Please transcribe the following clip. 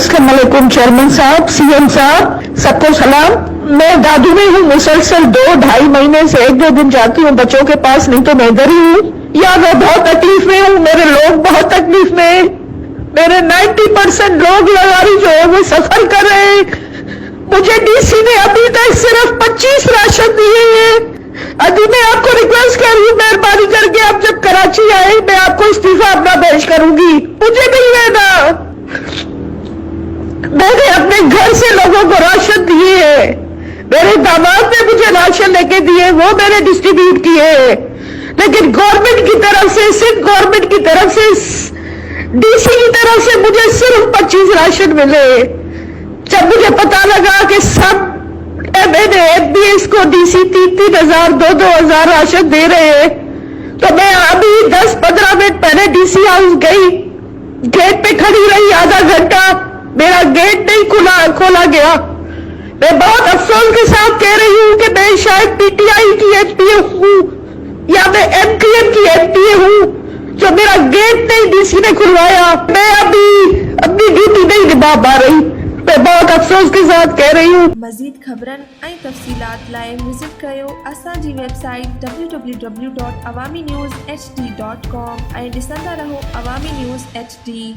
अस्सलाम वालेकुम चेयरमैन साहब, सीएम साहब, सबको सलाम। मैं दादू में हूँ मुसलसल 2-2.5 महीने से 1-2 दिन जाती हूँ बच्चों के पास, नहीं तो मैं इधर ही हूँ। या मैं बहुत तकलीफ में हूँ, मेरे लोग बहुत तकलीफ में हैं। मेरे 90% लोग लगारी जो है वो सफर कर रहे हैं। मुझे डीसी ने अभी तक सिर्फ 25 राशन दिए हैं। अभी मैं आपको रिक्वेस्ट कर रही हूँ, मेहरबानी करके आप जब कराची आए मैं आपको इस्तीफा अपना पेश करूंगी। मुझे नहीं रहना। मैंने अपने घर से लोगों को राशन दिए हैं, मेरे दामाद ने मुझे राशन लेके दिए, वो मैंने डिस्ट्रीब्यूट किए हैं, लेकिन गवर्नमेंट की तरफ से, सिर्फ गवर्नमेंट की तरफ से, डीसी की तरफ से मुझे सिर्फ 25 राशन मिले। जब मुझे पता लगा कि सब मैंने एफबीएस को डीसी 3-3 हजार 2-2 हजार राशन दे रहे हैं, तो मैं अभी 10-15 मिनट पहले डीसी हाउस गई, गेट पे खड़ी रही आधा घंटा, मेरा गेट नहीं खोला गया। मैं बहुत अफसोस के साथ कह रही हूँ कि मैं शायद पीटीआई की एमपीए हूँ या मैं एमपीएम की एमपीए हूँ, जो मेरा गेट नहीं डीसी ने खुलवाया। मैं अभी अपनी ड्यूटी नहीं निभा पा रही, मैं बहुत अफसोस के साथ कह रही हूँ। मज़ीद ख़बरनि ऐं तफ़सीलात लाइ विज़िट कयो असांजी वेबसाइट www.awamiNewsHD.com ऐं ॾिसंदा रहो अवामी न्यूज़ HD।